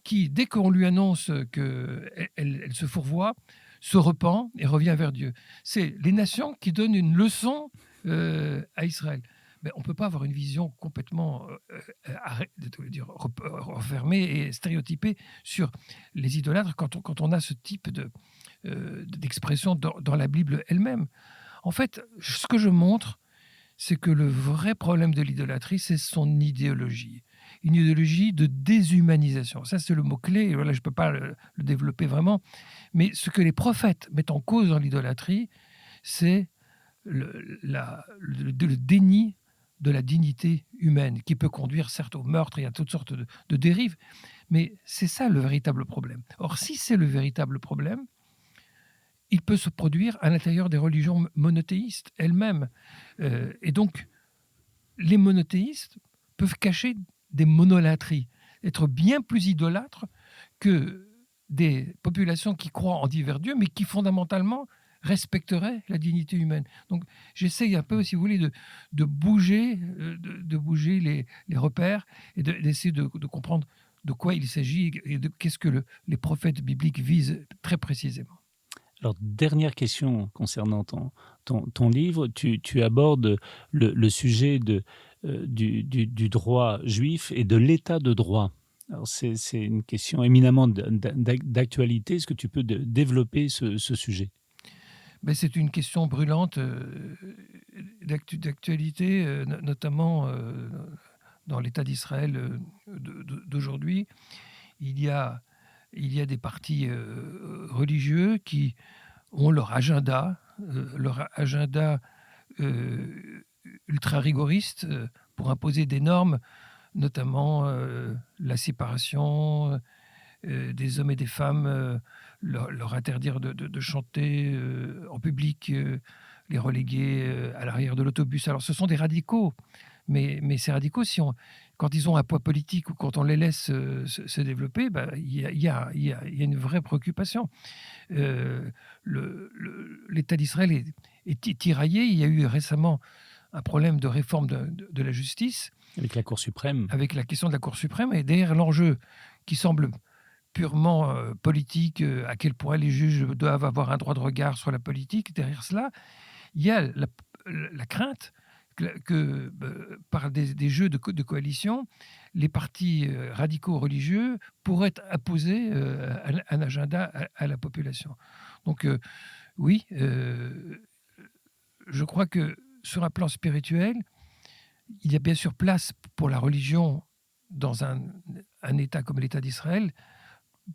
qui, dès qu'on lui annonce qu'elle se fourvoie, se repent et revient vers Dieu. C'est les nations qui donnent une leçon à Israël. Mais on ne peut pas avoir une vision complètement refermée et stéréotypée sur les idolâtres quand on a ce type d'expression dans la Bible elle-même. En fait, ce que je montre, c'est que le vrai problème de l'idolâtrie, c'est son idéologie. Une idéologie de déshumanisation. Ça, c'est le mot-clé. Et voilà, je ne peux pas le développer vraiment. Mais ce que les prophètes mettent en cause dans l'idolâtrie, c'est le déni de la dignité humaine, qui peut conduire certes au meurtre et à toutes sortes de dérives. Mais c'est ça le véritable problème. Or, si c'est le véritable problème, il peut se produire à l'intérieur des religions monothéistes elles-mêmes. Et donc, les monothéistes peuvent cacher des monolatries, être bien plus idolâtres que des populations qui croient en divers dieux, mais qui fondamentalement respecteraient la dignité humaine. Donc j'essaye un peu, si vous voulez, de bouger les repères et d'essayer de comprendre de quoi il s'agit et de qu'est-ce que les prophètes bibliques visent très précisément. Alors, dernière question concernant ton livre. Tu abordes le sujet du droit juif et de l'état de droit. Alors, c'est une question éminemment d'actualité. Est-ce que tu peux développer ce sujet ? Ben, c'est une question brûlante d'actualité, notamment dans l'État d'Israël d'aujourd'hui. Il y a des partis religieux qui ont leur agenda ultra rigoristes pour imposer des normes, notamment la séparation des hommes et des femmes, leur interdire de chanter en public, les reléguer à l'arrière de l'autobus. Alors ce sont des radicaux, mais ces radicaux, quand ils ont un poids politique ou quand on les laisse se développer, il y a une vraie préoccupation. L'État d'Israël est tiraillé. Il y a eu récemment un problème de réforme de la justice. Avec la Cour suprême. Avec la question de la Cour suprême. Et derrière l'enjeu qui semble purement politique, à quel point les juges doivent avoir un droit de regard sur la politique, derrière cela, il y a la crainte que par des jeux de coalition, les partis radicaux religieux pourraient imposer un agenda à la population. Donc oui, je crois que sur un plan spirituel, il y a bien sûr place pour la religion dans un État comme l'État d'Israël.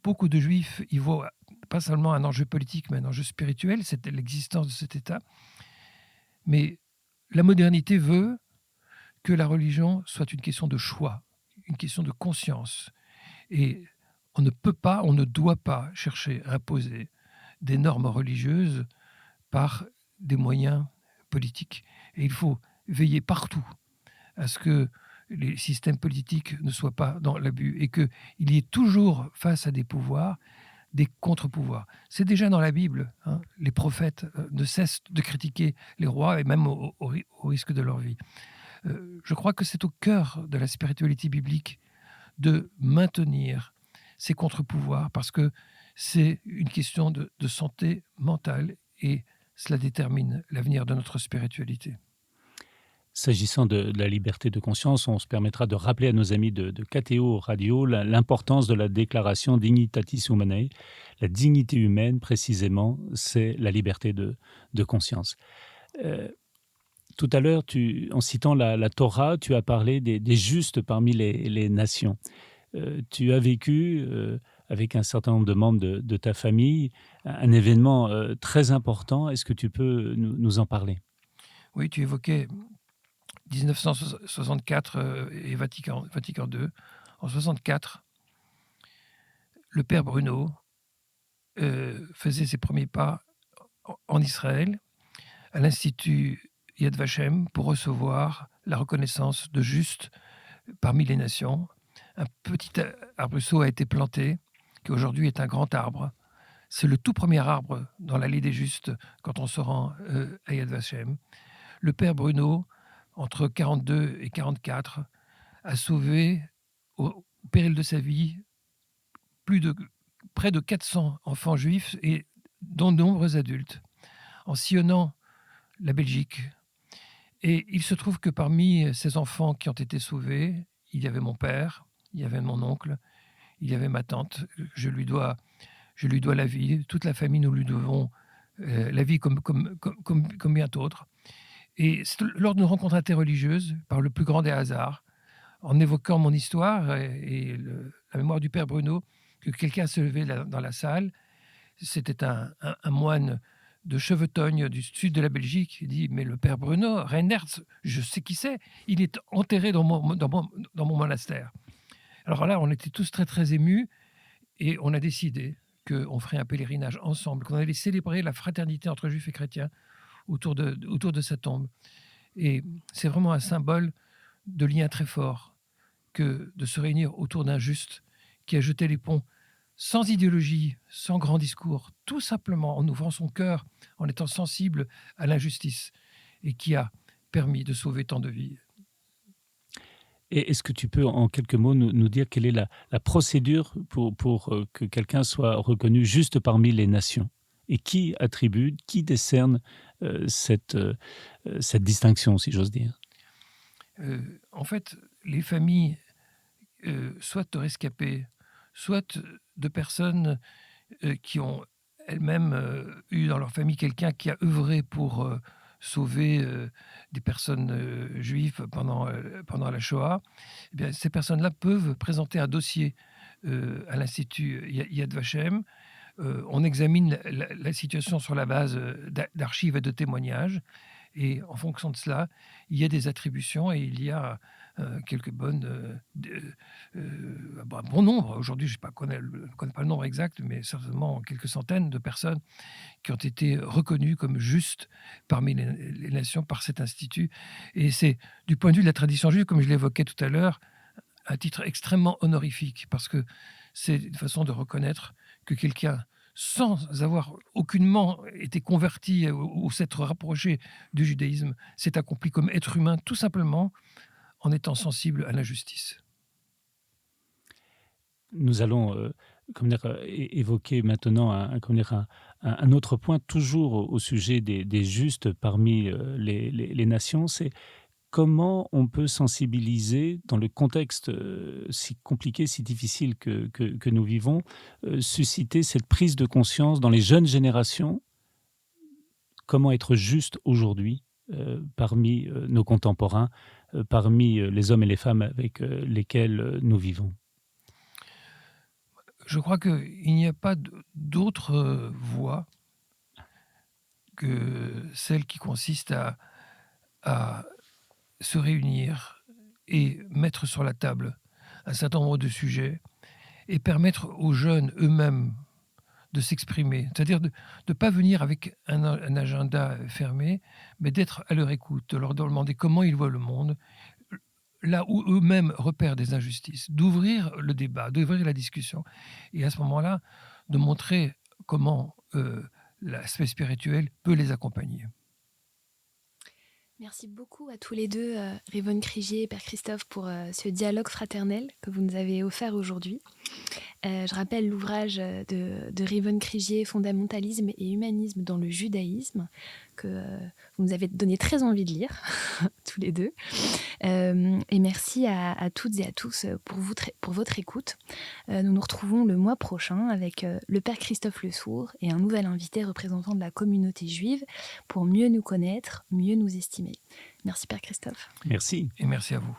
Beaucoup de Juifs y voient pas seulement un enjeu politique, mais un enjeu spirituel, c'est l'existence de cet État. Mais la modernité veut que la religion soit une question de choix, une question de conscience. Et on ne peut pas, on ne doit pas chercher à imposer des normes religieuses par des moyens politiques. Et il faut veiller partout à ce que les systèmes politiques ne soient pas dans l'abus et qu'il y ait toujours, face à des pouvoirs, des contre-pouvoirs. C'est déjà dans la Bible. Les prophètes ne cessent de critiquer les rois et même au risque de leur vie. Je crois que c'est au cœur de la spiritualité biblique de maintenir ces contre-pouvoirs parce que c'est une question de santé mentale et cela détermine l'avenir de notre spiritualité. S'agissant de la liberté de conscience, on se permettra de rappeler à nos amis de KTO Radio l'importance de la déclaration Dignitatis Humanae. La dignité humaine, précisément, c'est la liberté de conscience. Tout à l'heure, en citant la Torah, tu as parlé des justes parmi les nations. Tu as vécu, avec un certain nombre de membres de ta famille, un événement très important. Est-ce que tu peux nous en parler ? Oui, tu évoquais 1964 et Vatican II. En 1964, le père Bruno faisait ses premiers pas en Israël à l'Institut Yad Vashem pour recevoir la reconnaissance de juste parmi les nations. Un petit arbrisseau a été planté, qui aujourd'hui est un grand arbre. C'est le tout premier arbre dans l'allée des justes quand on se rend à Yad Vashem. Le père Bruno, entre 1942 et 1944, a sauvé, au péril de sa vie, près de 400 enfants juifs et dont de nombreux adultes, en sillonnant la Belgique. Et il se trouve que parmi ces enfants qui ont été sauvés, il y avait mon père, il y avait mon oncle, il y avait ma tante. Je lui dois la vie. Toute la famille, nous lui devons la vie comme bien d'autres. Et c'est lors d'une rencontre interreligieuse, par le plus grand des hasards, en évoquant mon histoire et la mémoire du père Bruno, que quelqu'un se levait dans la salle. C'était un moine de Chevetogne, du sud de la Belgique. Il dit « Mais le père Bruno, Reinherz, je sais qui c'est, il est enterré dans mon monastère. » Alors là, on était tous très, très émus et on a décidé qu'on ferait un pèlerinage ensemble, qu'on allait célébrer la fraternité entre juifs et chrétiens autour de sa tombe. Et c'est vraiment un symbole de lien très fort que de se réunir autour d'un juste qui a jeté les ponts sans idéologie, sans grand discours, tout simplement en ouvrant son cœur, en étant sensible à l'injustice et qui a permis de sauver tant de vies. Et est-ce que tu peux, en quelques mots, nous dire quelle est la procédure pour que quelqu'un soit reconnu juste parmi les nations ? Et qui attribue, qui décerne cette distinction, si j'ose dire ? En fait, les familles, soit de rescapés, soit de personnes qui ont elles-mêmes eu dans leur famille quelqu'un qui a œuvré pour sauver des personnes juives pendant la Shoah, eh bien, ces personnes-là peuvent présenter un dossier à l'Institut Yad Vashem. On examine la situation sur la base d'archives et de témoignages. Et en fonction de cela, il y a des attributions et il y a quelques bonnes... un bon nombre. Aujourd'hui, je ne connais pas le nombre exact, mais certainement quelques centaines de personnes qui ont été reconnues comme justes parmi les nations par cet institut. Et c'est, du point de vue de la tradition juive, comme je l'évoquais tout à l'heure, un titre extrêmement honorifique, parce que c'est une façon de reconnaître que quelqu'un, sans avoir aucunement été converti ou s'être rapproché du judaïsme, s'est accompli comme être humain, tout simplement en étant sensible à l'injustice. Nous allons évoquer maintenant un autre point, toujours au sujet des justes parmi les nations, c'est comment on peut sensibiliser dans le contexte si compliqué, si difficile que nous vivons, susciter cette prise de conscience dans les jeunes générations, comment être juste aujourd'hui parmi nos contemporains, parmi les hommes et les femmes avec lesquels nous vivons. Je crois qu'il n'y a pas d'autre voie que celle qui consiste à se réunir et mettre sur la table un certain nombre de sujets et permettre aux jeunes eux-mêmes de s'exprimer. C'est-à-dire de ne pas venir avec un agenda fermé, mais d'être à leur écoute, de leur demander comment ils voient le monde, là où eux-mêmes repèrent des injustices, d'ouvrir le débat, d'ouvrir la discussion, et à ce moment-là, de montrer comment l'aspect spirituel peut les accompagner. Merci beaucoup à tous les deux, Rivonne Krigier et Père Christophe, pour ce dialogue fraternel que vous nous avez offert aujourd'hui. Je rappelle l'ouvrage de Rivonne Krigier, Fondamentalisme et humanisme dans le judaïsme, que vous nous avez donné très envie de lire, tous les deux. Et merci à toutes et à tous pour votre écoute. Nous nous retrouvons le mois prochain avec le Père Christophe Le Sourd et un nouvel invité représentant de la communauté juive pour mieux nous connaître, mieux nous estimer. Merci Père Christophe. Merci. Et merci à vous.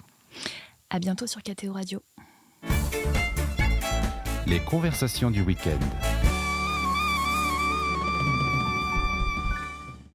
À bientôt sur KTO Radio. Les conversations du week-end.